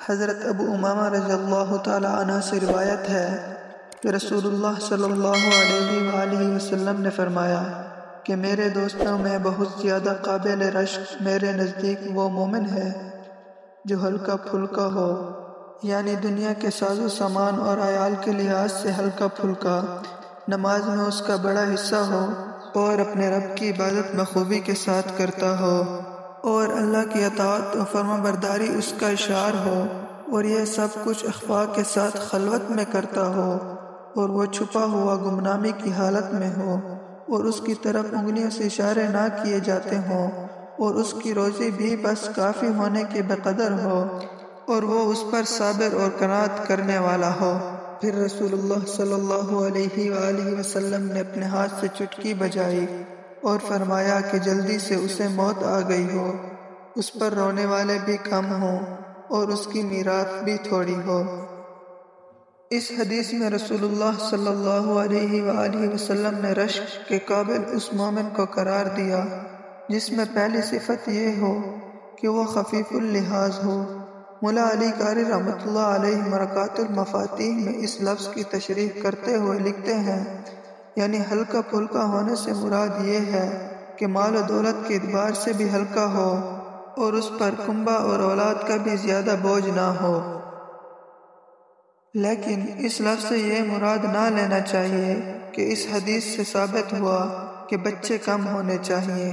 حضرت ابو امامہ رضی اللہ تعالی عنہ سے روایت ہے کہ رسول اللہ صلی اللہ علیہ وآلہ وسلم نے فرمایا کہ میرے دوستوں میں بہت زیادہ قابل رشک میرے نزدیک وہ مومن ہے جو ہلکا پھلکا ہو، یعنی دنیا کے ساز و سامان اور عیال کے لحاظ سے ہلکا پھلکا، نماز میں اس کا بڑا حصہ ہو اور اپنے رب کی عبادت بخوبی کے ساتھ کرتا ہو، اور اللہ کی اطاعت و فرما برداری اس کا شعار ہو، اور یہ سب کچھ اخفاء کے ساتھ خلوت میں کرتا ہو، اور وہ چھپا ہوا گمنامی کی حالت میں ہو، اور اس کی طرف انگلیوں سے اشارے نہ کیے جاتے ہوں، اور اس کی روزی بھی بس کافی ہونے کے بقدر ہو، اور وہ اس پر صابر اور قناعت کرنے والا ہو۔ پھر رسول اللہ صلی اللہ علیہ وآلہ وسلم نے اپنے ہاتھ سے چٹکی بجائی اور فرمایا کہ جلدی سے اسے موت آ گئی ہو، اس پر رونے والے بھی کم ہوں اور اس کی میراث بھی تھوڑی ہو۔ اس حدیث میں رسول اللہ صلی اللہ علیہ وآلہ وسلم نے رشک کے قابل اس مومن کو قرار دیا جس میں پہلی صفت یہ ہو کہ وہ خفیف اللحاظ ہو۔ مولا علی قاری رحمۃ اللہ علیہ مرکات المفاتیح میں اس لفظ کی تشریح کرتے ہوئے لکھتے ہیں، یعنی ہلکا پھلکا ہونے سے مراد یہ ہے کہ مال و دولت کے اعتبار سے بھی ہلکا ہو اور اس پر کنبہ اور اولاد کا بھی زیادہ بوجھ نہ ہو۔ لیکن اس لفظ سے یہ مراد نہ لینا چاہیے کہ اس حدیث سے ثابت ہوا کہ بچے کم ہونے چاہیے،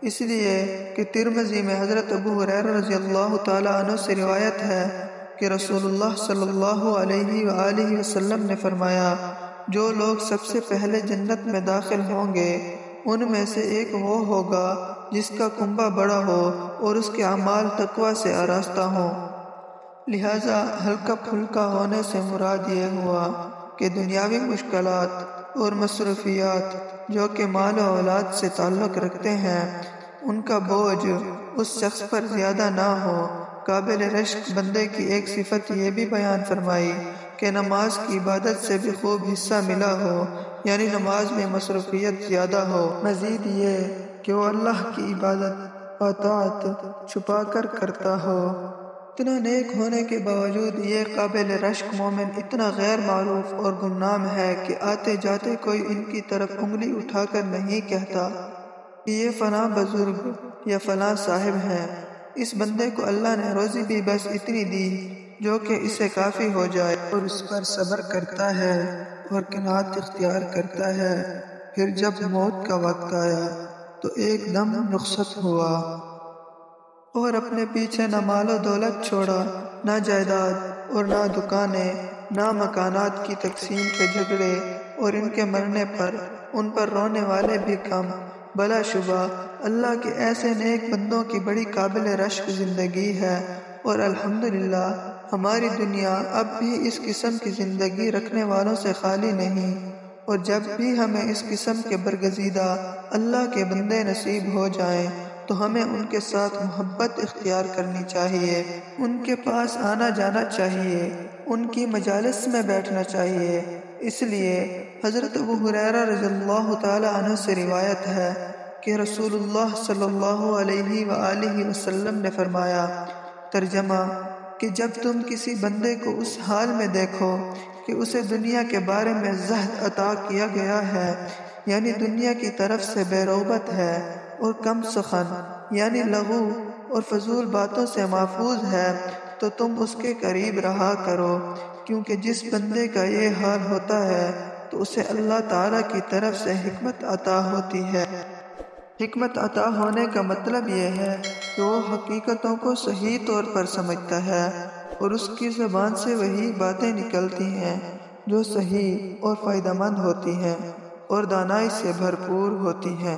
اس لیے کہ ترمذی میں حضرت ابو ہریرہ رضی اللہ تعالی عنہ سے روایت ہے کہ رسول اللہ صلی اللہ علیہ وآلہ وسلم نے فرمایا، جو لوگ سب سے پہلے جنت میں داخل ہوں گے ان میں سے ایک وہ ہوگا جس کا کنبہ بڑا ہو اور اس کے اعمال تقوی سے آراستہ ہوں۔ لہذا ہلکا پھلکا ہونے سے مراد یہ ہوا کہ دنیاوی مشکلات اور مصروفیات جو کہ مال و اولاد سے تعلق رکھتے ہیں ان کا بوجھ اس شخص پر زیادہ نہ ہو۔ قابل رشک بندے کی ایک صفت یہ بھی بیان فرمائی کہ نماز کی عبادت سے بھی خوب حصہ ملا ہو، یعنی نماز میں مصروفیت زیادہ ہو۔ مزید یہ کہ وہ اللہ کی عبادت و طاعت چھپا کر کرتا ہو۔ اتنا نیک ہونے کے باوجود یہ قابل رشک مومن اتنا غیر معروف اور گمنام ہے کہ آتے جاتے کوئی ان کی طرف انگلی اٹھا کر نہیں کہتا کہ یہ فلاں بزرگ یا فلاں صاحب ہیں۔ اس بندے کو اللہ نے روزی بھی بس اتنی دی جو کہ اسے کافی ہو جائے، اور اس پر صبر کرتا ہے اور قناعت اختیار کرتا ہے۔ پھر جب موت کا وقت آیا تو ایک دم رخصت ہوا اور اپنے پیچھے نہ مال و دولت چھوڑا، نہ جائیداد اور نہ دکانیں، نہ مکانات کی تقسیم کے جھگڑے، اور ان کے مرنے پر ان پر رونے والے بھی کم۔ بلا شبہ اللہ کے ایسے نیک بندوں کی بڑی قابل رشک زندگی ہے، اور الحمدللہ ہماری دنیا اب بھی اس قسم کی زندگی رکھنے والوں سے خالی نہیں، اور جب بھی ہمیں اس قسم کے برگزیدہ اللہ کے بندے نصیب ہو جائیں تو ہمیں ان کے ساتھ محبت اختیار کرنی چاہیے، ان کے پاس آنا جانا چاہیے، ان کی مجالس میں بیٹھنا چاہیے۔ اس لیے حضرت ابو ہریرہ رضی اللہ تعالی عنہ سے روایت ہے کہ رسول اللہ صلی اللہ علیہ وآلہ وسلم نے فرمایا، ترجمہ کہ جب تم کسی بندے کو اس حال میں دیکھو کہ اسے دنیا کے بارے میں زہد عطا کیا گیا ہے، یعنی دنیا کی طرف سے بے رغبت ہے، اور کم سخن یعنی لغو اور فضول باتوں سے محفوظ ہے، تو تم اس کے قریب رہا کرو، کیونکہ جس بندے کا یہ حال ہوتا ہے تو اسے اللہ تعالیٰ کی طرف سے حکمت عطا ہوتی ہے۔ حکمت عطا ہونے کا مطلب یہ ہے کہ وہ حقیقتوں کو صحیح طور پر سمجھتا ہے، اور اس کی زبان سے وہی باتیں نکلتی ہیں جو صحیح اور فائدہ مند ہوتی ہیں اور دانائی سے بھرپور ہوتی ہیں۔